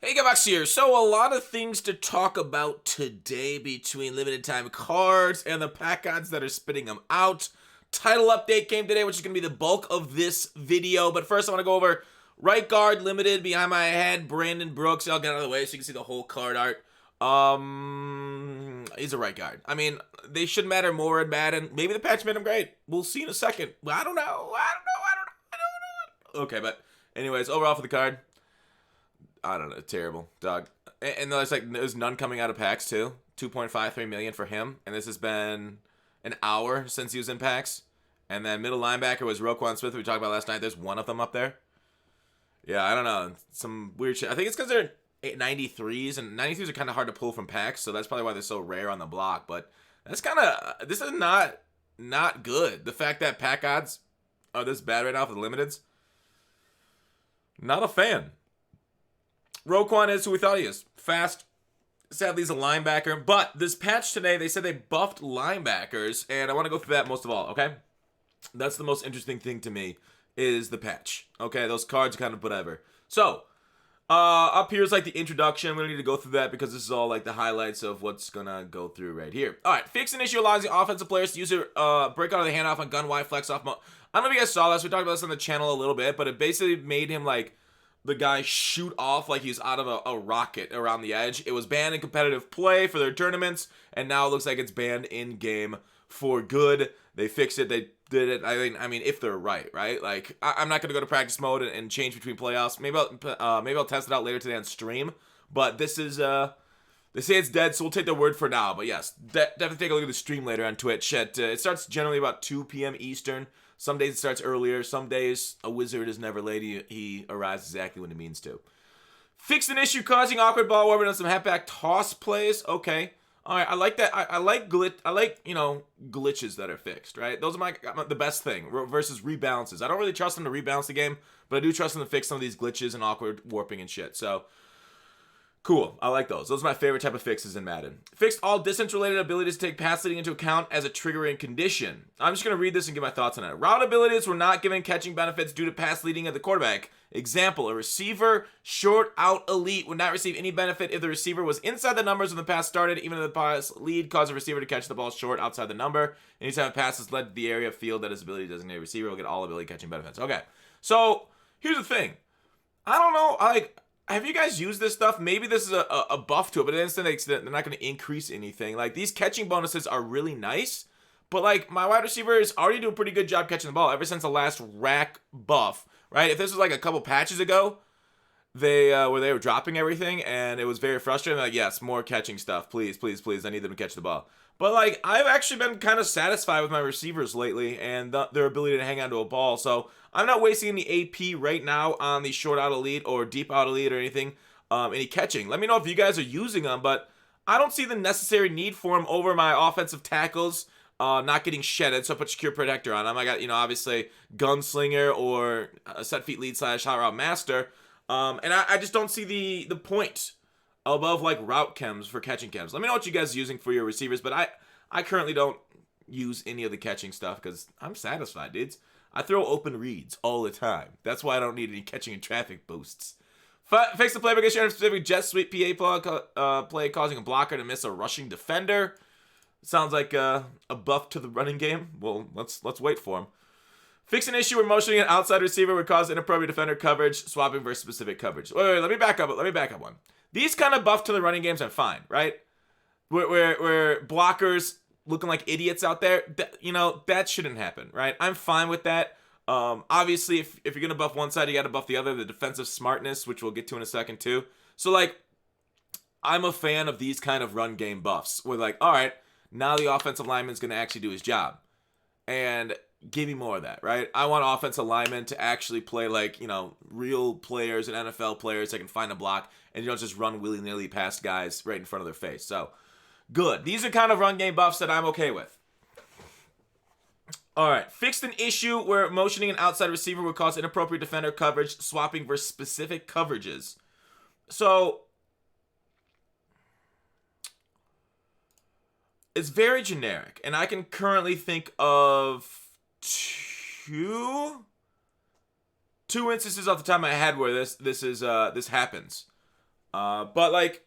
Hey, Gavax here. So, a lot of things to talk about today between limited time cards and the pack odds that are spitting them out. Title update came today, which is going to be the bulk of this video. But first, I want to go over right guard limited behind my head, Brandon Brooks. I'll get out of the way so you can see the whole card art. He's a right guard. I mean, they should matter more in Madden. Maybe the patch made him great. We'll see in a second. I don't know. I don't know. Okay, but anyways, overall for the card. I don't know, terrible, dog. And there's none coming out of packs too. 2.53 million for him, and this has been an hour since he was in packs. And then middle linebacker was Roquan Smith, we talked about last night. There's one of them up there. Yeah, I don't know, some weird shit. I think it's because they're 93s, and 93s are kind of hard to pull from packs, so that's probably why they're so rare on the block. But that's kind of this is not good. The fact that pack odds are this bad right now for the limiteds, not a fan. Roquan is who we thought he is. Fast. Sadly, he's a linebacker. But this patch today, they said they buffed linebackers, and I want to go through that most of all, okay? That's the most interesting thing to me, is the patch. Okay, those cards kind of whatever. So, up here is like the introduction. We don't need to go through that because this is all like the highlights of what's gonna go through right here. All right, fix an issue allows the offensive players to use their break out of the handoff on gun Y flex off mode. I don't know if you guys saw this. We talked about this on the channel a little bit, but it basically made him like the guy shoot off like he's out of a rocket around the edge. It was banned in competitive play for their tournaments, and now it looks like it's banned in game for good. They fixed it. They did it. I mean, if they're right? Like, I'm not gonna go to practice mode and change between playoffs. Maybe I'll test it out later today on stream. But this is they say it's dead, so we'll take their word for now. But yes, definitely take a look at the stream later on Twitch. It starts generally about 2 p.m. Eastern. Some days it starts earlier. Some days a wizard is never late. He arrives exactly when he means to. Fixed an issue causing awkward ball warping on some halfback toss plays. Okay. All right, I like that. I like glitches that are fixed, right? Those are the best thing versus rebalances. I don't really trust them to rebalance the game, but I do trust them to fix some of these glitches and awkward warping and shit. So cool. I like those. Those are my favorite type of fixes in Madden. Fixed all distance-related abilities to take pass leading into account as a triggering condition. I'm just going to read this and give my thoughts on it. Route abilities were not given catching benefits due to pass leading of the quarterback. Example, a receiver short out elite would not receive any benefit if the receiver was inside the numbers when the pass started, even if the pass lead caused the receiver to catch the ball short outside the number. Anytime a pass is led to the area of field that his ability designated receiver will get all ability catching benefits. Okay, so here's the thing. I don't know, have you guys used this stuff? Maybe this is a buff to it, but at the end they're not going to increase anything. Like, these catching bonuses are really nice, but like, my wide receivers already do a pretty good job catching the ball ever since the last rack buff, right? If this was like a couple patches ago, they were dropping everything and it was very frustrating. Like, yes, more catching stuff, please, please, please. I need them to catch the ball. But like, I've actually been kind of satisfied with my receivers lately and their ability to hang on to a ball. So I'm not wasting any AP right now on the short out elite or deep out elite or anything, any catching. Let me know if you guys are using them, but I don't see the necessary need for them over my offensive tackles not getting shedded. So I put Secure Protector on them. I got, obviously Gunslinger or Set Feet Lead / Hot Route Master. And I just don't see the point above like route chems for catching chems. Let me know what you guys are using for your receivers, but I currently don't use any of the catching stuff because I'm satisfied, dudes. I throw open reads all the time. That's why I don't need any catching and traffic boosts. Fix the playbook issue on a specific jet sweep PA play causing a blocker to miss a rushing defender. Sounds like a buff to the running game. Well, let's wait for him. Fix an issue where motioning an outside receiver would cause inappropriate defender coverage, swapping versus specific coverage. Wait, let me back up one. These kind of buff to the running games are fine, right? Where blockers looking like idiots out there, that shouldn't happen, right? I'm fine with that. Obviously, if you're going to buff one side, you got to buff the other, the defensive smartness, which we'll get to in a second too. So, like, I'm a fan of these kind of run game buffs where, like, all right, now the offensive lineman's going to actually do his job. And give me more of that, right? I want offensive linemen to actually play like, real players and NFL players that can find a block and you don't just run willy-nilly past guys right in front of their face. So, good. These are kind of run game buffs that I'm okay with. All right. Fixed an issue where motioning an outside receiver would cause inappropriate defender coverage, swapping versus specific coverages. So, it's very generic, and I can currently think of two instances off the top of my head where this happens. But like,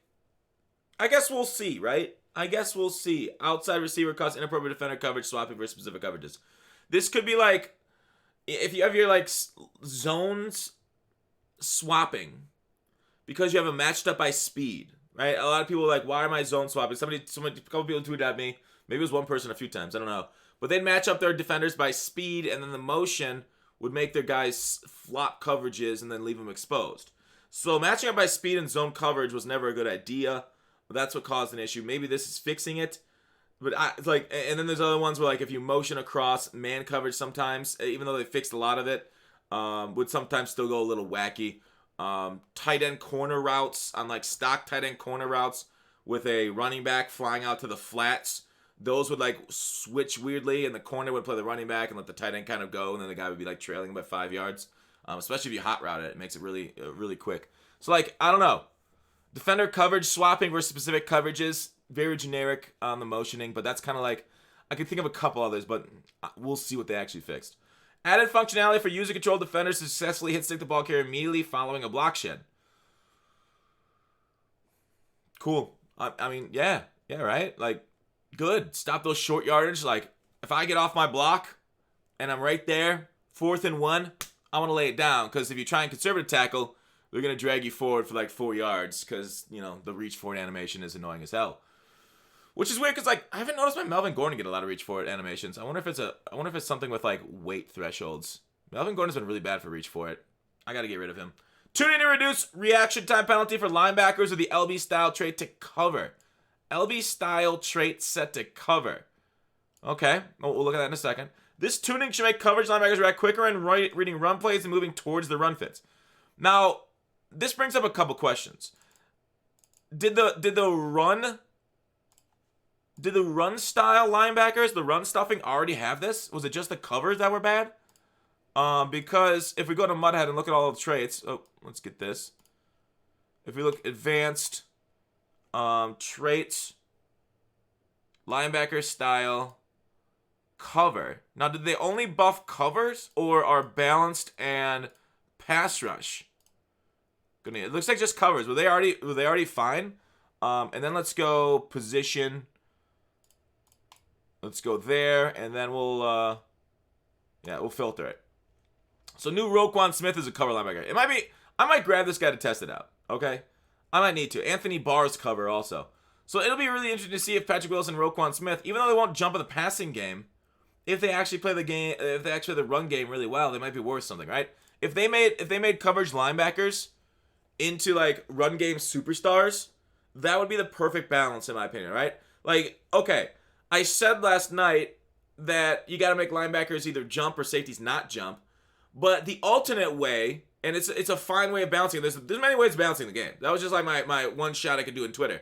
I guess we'll see, right? I guess we'll see. Outside receiver cuts, inappropriate defender coverage, swapping for specific coverages. This could be like, if you have your like zones swapping because you have them matched up by speed, right? A lot of people are like, why am I zone swapping? A couple people tweeted at me. Maybe it was one person a few times. I don't know. But they'd match up their defenders by speed, and then the motion would make their guys flop coverages and then leave them exposed. So matching up by speed and zone coverage was never a good idea. That's what caused an issue. Maybe this is fixing it. But and then there's other ones where like if you motion across man coverage sometimes, even though they fixed a lot of it, would sometimes still go a little wacky. Tight end corner routes on like stock tight end corner routes with a running back flying out to the flats. Those would like switch weirdly, and the corner would play the running back and let the tight end kind of go, and then the guy would be like trailing by 5 yards. Especially if you hot route it, it makes it really, really quick. So like I don't know, defender coverage swapping versus specific coverages, very generic on the motioning, but that's kind of like I can think of a couple others, but we'll see what they actually fixed. Added functionality for user-controlled defenders to successfully hit stick the ball carrier immediately following a block shed. Cool. I mean, yeah, right? Like, good. Stop those short yardage. Like, if I get off my block and I'm right there, 4th and 1, I want to lay it down. Because if you try and conservative tackle, they're going to drag you forward for like 4 yards because, you know, the reach forward animation is annoying as hell. Which is weird because like I haven't noticed my Melvin Gordon get a lot of reach forward animations. I wonder if it's something with like weight thresholds. Melvin Gordon's been really bad for reach for it. I got to get rid of him. Tuning to reduce reaction time penalty for linebackers with the LB style trait to cover. LB style trait set to cover. Okay, we'll look at that in a second. This tuning should make coverage linebackers react quicker and reading run plays and moving towards the run fits. Now, this brings up a couple questions. Did the run style linebackers, the run stuffing, already have this? Was it just the covers that were bad? Because if we go to Mudhead and look at all the traits, let's get this. If we look advanced, traits, linebacker style, cover. Now, did they only buff covers or are balanced and pass rush? It looks like just covers. Were they already fine? And then let's go position. Let's go there, and then we'll filter it. So new Roquan Smith is a cover linebacker. I might grab this guy to test it out, okay? I might need to. Anthony Barr's cover also. So it'll be really interesting to see if Patrick Wilson and Roquan Smith, even though they won't jump in the passing game, if they actually play the run game really well, they might be worth something, right? If they made coverage linebackers into like run game superstars, that would be the perfect balance in my opinion, right? Like, okay, I said last night that you got to make linebackers either jump or safeties not jump, but the alternate way, and it's a fine way of balancing. There's many ways of balancing the game. That was just like my one shot I could do in Twitter.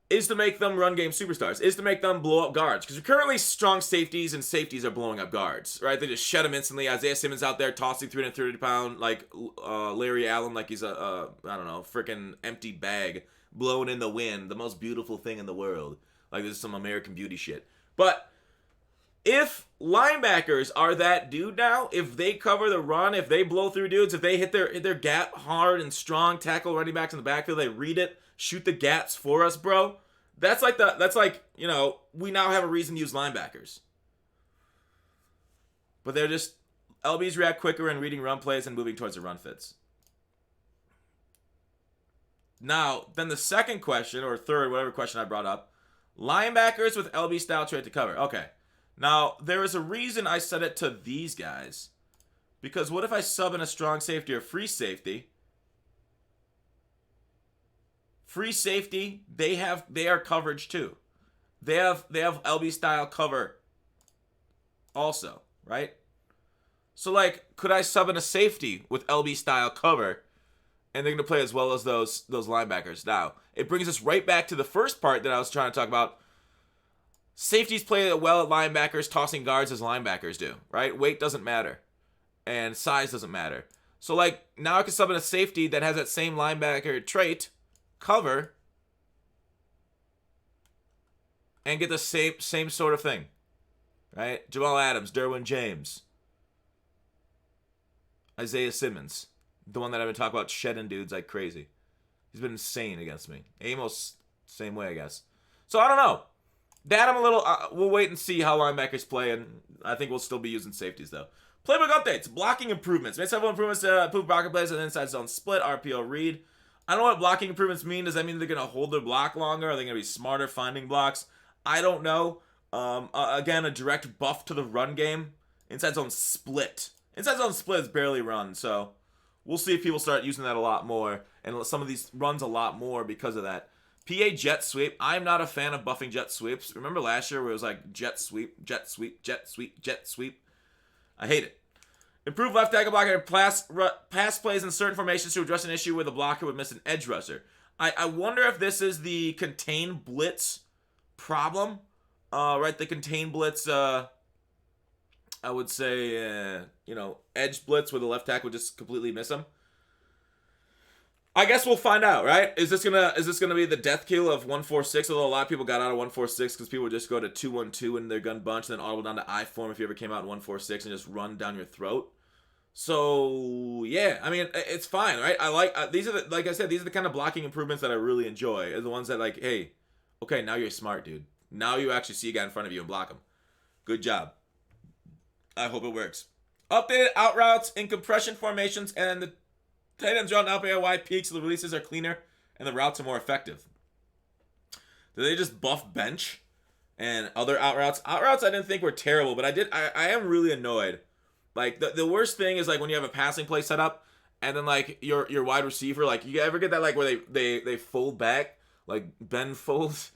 Is to make them run game superstars. Is to make them blow up guards. Because currently strong safeties and safeties are blowing up guards, right? They just shed them instantly. Isaiah Simmons out there tossing 330-pound like Larry Allen like he's a I don't know, freaking empty bag blowing in the wind. The most beautiful thing in the world. Like this is some American Beauty shit. But if linebackers are that dude now, if they cover the run, if they blow through dudes, if they hit their gap hard and strong, tackle running backs in the backfield, they read it, shoot the gaps for us, bro. That's like, you know, we now have a reason to use linebackers. But they're just LBs react quicker and reading run plays and moving towards the run fits. Now, then the second question, or third, whatever question I brought up, linebackers with LB style trait to cover. Okay. Now, there is a reason I set it to these guys. Because what if I sub in a strong safety or free safety? Free safety, they are coverage too. They have LB style cover also, right? So like, could I sub in a safety with LB style cover and they're going to play as well as those linebackers? Now, it brings us right back to the first part that I was trying to talk about. Safeties play well at linebackers, tossing guards as linebackers do, right? Weight doesn't matter and size doesn't matter. So like, now I can sub in a safety that has that same linebacker trait, cover, and get the same sort of thing, right? Jamal Adams, Derwin James, Isaiah Simmons. The one that I've been talking about shedding dudes like crazy. He's been insane against me. Amos, same way, I guess. So I don't know. That I'm a little. We'll wait and see how linebackers play, and I think we'll still be using safeties though. Playbook updates, blocking improvements. Made several improvements to improve blocker plays and inside zone split, RPO read. I don't know what blocking improvements mean. Does that mean they're gonna hold their block longer? Are they gonna be smarter finding blocks? I don't know. Again, a direct buff to the run game. Inside zone split. Inside zone split is barely run, so we'll see if people start using that a lot more, and some of these runs a lot more because of that. PA jet sweep. I'm not a fan of buffing jet sweeps. Remember last year where it was like jet sweep, jet sweep, jet sweep, jet sweep? I hate it. Improve left tackle blocker pass plays in certain formations to address an issue where the blocker would miss an edge rusher. I wonder if this is the contain blitz problem. Right, the contain blitz, I would say, edge blitz where the left tackle would just completely miss him. I guess we'll find out, right? Is this gonna be the death kill of 1-4-6? Although a lot of people got out of 1-4-6 because people would just go to 2-1-2 in their gun bunch, and then audible down to I form if you ever came out in 1-4-6 and just run down your throat. So yeah, I mean it's fine, right? I like these are like I said, these are the kind of blocking improvements that I really enjoy. Are the ones that like, hey, okay, now you're smart, dude. Now you actually see a guy in front of you and block him. Good job. I hope it works. Updated out routes in compression formations, and the tight ends route now wide peaks, so the releases are cleaner and the routes are more effective. Do they just buff bench and other out routes? Out routes I didn't think were terrible, but I am really annoyed. Like the worst thing is like when you have a passing play set up and then like your wide receiver, like you ever get that like where they fold back, like Ben folds?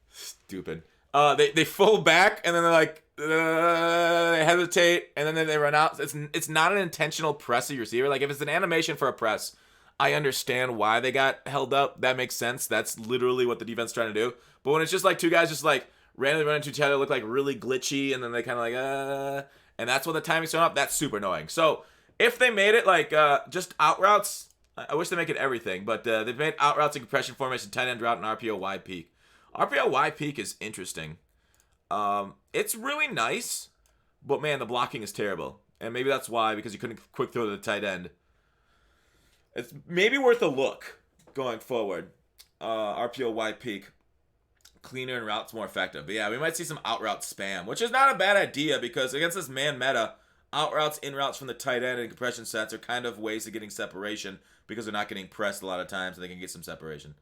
Stupid. They fold back and then they're like they hesitate and then they run out. It's not an intentional press of your receiver. Like if it's an animation for a press, I understand why they got held up. That makes sense. That's literally what the defense is trying to do. But when it's just like two guys just like randomly running into each other, look like really glitchy, and then they kind of like and that's when the timing's thrown up. That's super annoying. So if they made it like just out routes, I wish they make it everything. But they've made out routes in compression formation, tight end route, and RPO wide peak. RPO wide peak is interesting. It's really nice, but man, the blocking is terrible. And maybe that's why, because you couldn't quick throw to the tight end. It's maybe worth a look going forward. RPO wide peak. Cleaner and routes more effective. But yeah, we might see some out route spam, which is not a bad idea because against this man meta, out routes, in routes from the tight end and compression sets are kind of ways of getting separation because they're not getting pressed a lot of times and they can get some separation.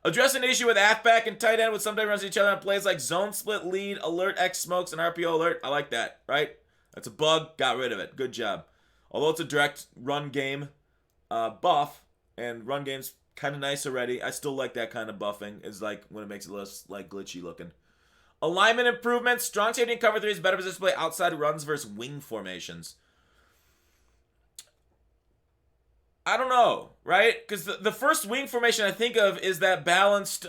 Address an issue with halfback and tight end with sometimes runs each other on plays like zone split, lead, alert, X smokes, and RPO alert. I like that, right? That's a bug. Got rid of it. Good job. Although it's a direct run game buff, and run game's kind of nice already, I still like that kind of buffing. It's like when it makes it less like glitchy looking. Alignment improvements. Strong safety and cover 3 is better position to play outside runs versus wing formations. I don't know, right? Because the first wing formation I think of is that balanced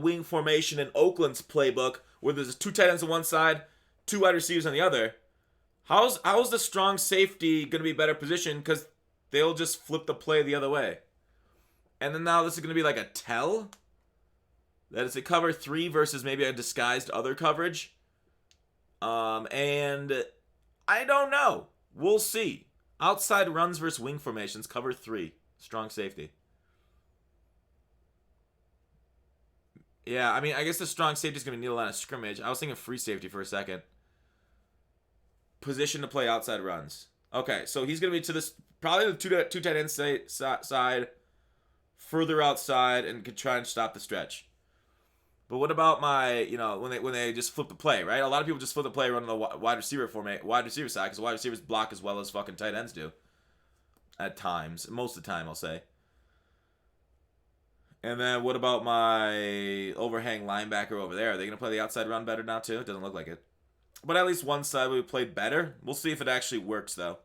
wing formation in Oakland's playbook, where there's 2 tight ends on one side, 2 wide receivers on the other. How's the strong safety going to be better positioned? Because they'll just flip the play the other way. And then now this is going to be like a tell? That is a cover 3 versus maybe a disguised other coverage. And I don't know. We'll see. Outside runs versus wing formations, cover 3. Strong safety. Yeah, I mean, I guess the strong safety is going to need a line of scrimmage. I was thinking free safety for a second. Position to play outside runs. Okay, so he's going to be to this, probably the two tight end side, further outside, and could try and stop the stretch. But what about my, when they just flip the play, right? A lot of people just flip the play running the wide receiver side because the wide receivers block as well as fucking tight ends do. At times. Most of the time, I'll say. And then what about my overhang linebacker over there? Are they going to play the outside run better now too? It doesn't look like it. But at least one side we played better. We'll see if it actually works though.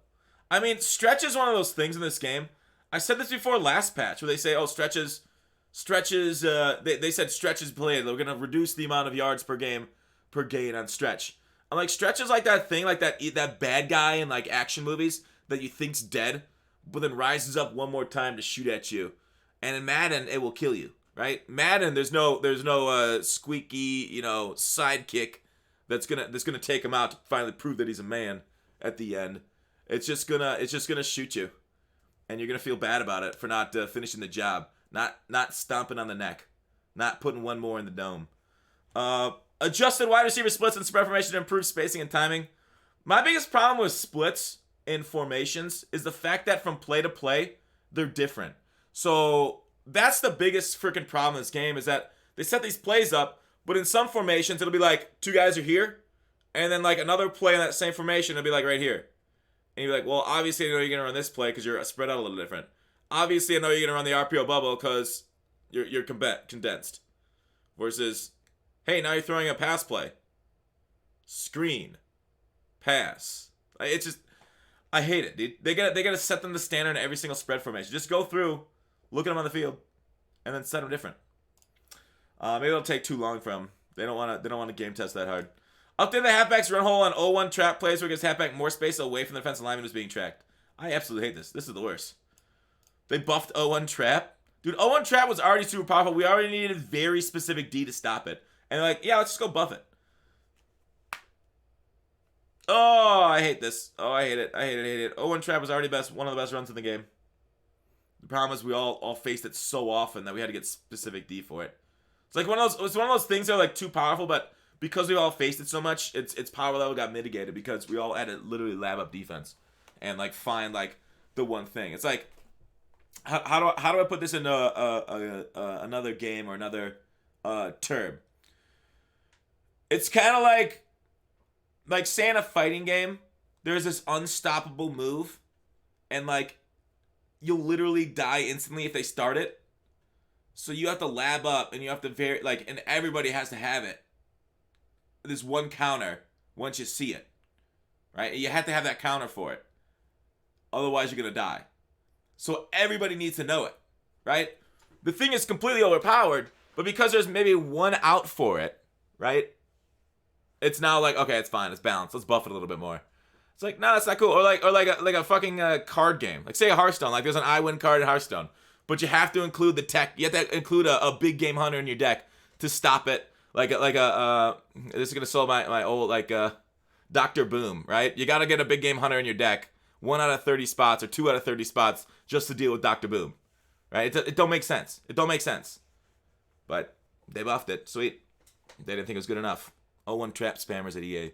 I mean, stretch is one of those things in this game. I said this before last patch where they say, oh, stretches, they said stretches played. They're going to reduce the amount of yards per gain on stretch. I'm like, stretch is like that thing, like that bad guy in like action movies that you think's dead, but then rises up one more time to shoot at you. And in Madden, it will kill you, right? Madden, there's no squeaky, sidekick that's gonna take him out to finally prove that he's a man at the end. It's just gonna shoot you. and you're gonna feel bad about it for not finishing the job, not stomping on the neck, not putting one more in the dome. Adjusted wide receiver splits and spread formation to improve spacing and timing. My biggest problem with splits in formations is the fact that from play to play, they're different. So that's the biggest freaking problem in this game, is that they set these plays up, but in some formations, it'll be like 2 guys are here, and then like another play in that same formation, it'll be like right here. And you're like, well, obviously I know you're going to run this play because you're spread out a little different. Obviously I know you're going to run the RPO bubble because you're condensed. Versus, hey, now you're throwing a pass play. Screen. Pass. It's just, I hate it, dude. They gotta set them the standard in every single spread formation. Just go through, look at them on the field, and then set them different. Maybe it'll take too long for them. They don't want to game test that hard. Update the halfback's run hole on 0-1 trap plays where it gives halfback more space away from the defensive lineman who's being tracked. I absolutely hate this. This is the worst. They buffed 0-1 trap. Dude, 0-1 trap was already super powerful. We already needed very specific D to stop it. And they're like, yeah, let's just go buff it. Oh, I hate this. Oh, I hate it. I hate it. 0-1 trap was already one of the best runs in the game. The problem is we all faced it so often that we had to get specific D for it. It's like one of those things that are like too powerful, but because we all faced it so much, its power level got mitigated because we all had to literally lab up defense and like find like the one thing. It's like, how do I put this into another game or another term? It's kind of like say in a fighting game, there's this unstoppable move, and like you'll literally die instantly if they start it. So you have to lab up, and you have to and everybody has to have it. This one counter once you see it, right? You have to have that counter for it. Otherwise, you're gonna die. So everybody needs to know it, right? The thing is completely overpowered, but because there's maybe one out for it, right? It's now like, okay, it's fine, it's balanced. Let's buff it a little bit more. It's like, no, that's not cool. Or like a fucking card game. Like say a Hearthstone. Like there's an I win card in Hearthstone, but you have to include the tech. You have to include a big game hunter in your deck to stop it. This is gonna solve my old Dr. Boom, right? You gotta get a big game hunter in your deck, 1 out of 30 spots or 2 out of 30 spots, just to deal with Dr. Boom, right? It don't make sense. It don't make sense. But they buffed it. Sweet. They didn't think it was good enough. 0-1 trap spammers at EA.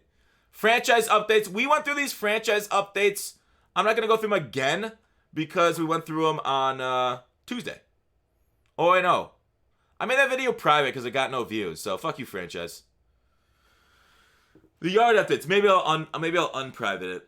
Franchise updates. We went through these franchise updates. I'm not gonna go through them again because we went through them on Tuesday. Oh, I know. I made that video private because it got no views, so fuck you, franchise. The yard updates. Maybe I'll unprivate it.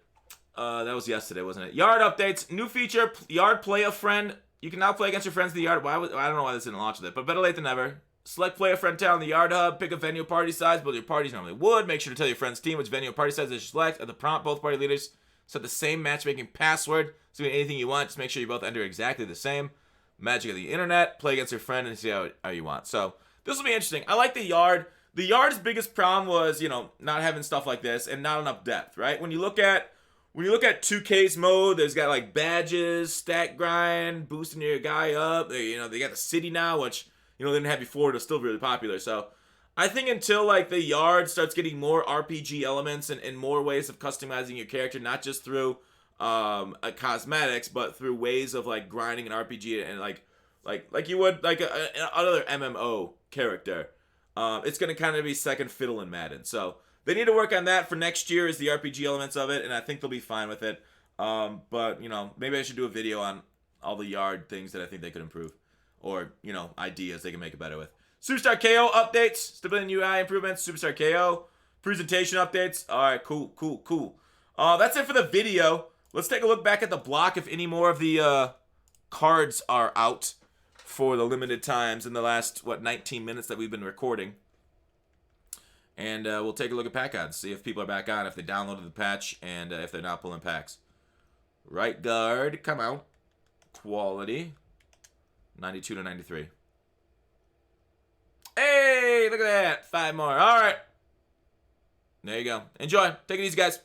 That was yesterday, wasn't it? Yard updates. New feature. Yard play a friend. You can now play against your friends in the yard. I don't know why this didn't launch with it, but better late than never. Select play a friend town in the yard hub. Pick a venue party size, build your parties normally would. Make sure to tell your friend's team which venue or party size they should select. At the prompt, both party leaders set the same matchmaking password. So anything you want, just make sure you both enter exactly the same. Magic of the internet. Play against your friend and see how you want. So this will be interesting. I like the yard. The yard's biggest problem was, not having stuff like this and not enough depth, right? When you look at 2K's mode, there's got like badges, stat grind, boosting your guy up. They got the city now, which they didn't have before. It was still really popular. So I think until like the yard starts getting more RPG elements and more ways of customizing your character, not just through cosmetics, but through ways of like grinding an RPG and like you would like another MMO character. It's gonna kind of be second fiddle in Madden. So they need to work on that for next year, is the RPG elements of it, and I think they'll be fine with it. But maybe I should do a video on all the yard things that I think they could improve, or ideas they can make it better with. Superstar KO updates, stability and UI improvements, Superstar KO presentation updates. All right, cool. That's it for the video. Let's take a look back at the block if any more of the cards are out for the limited times in the last 19 minutes that we've been recording. And we'll take a look at pack odds, see if people are back on, if they downloaded the patch, and if they're not pulling packs. Right guard, come out. Quality, 92 to 93. Hey, look at that. 5 more. All right. There you go. Enjoy. Take it easy, guys.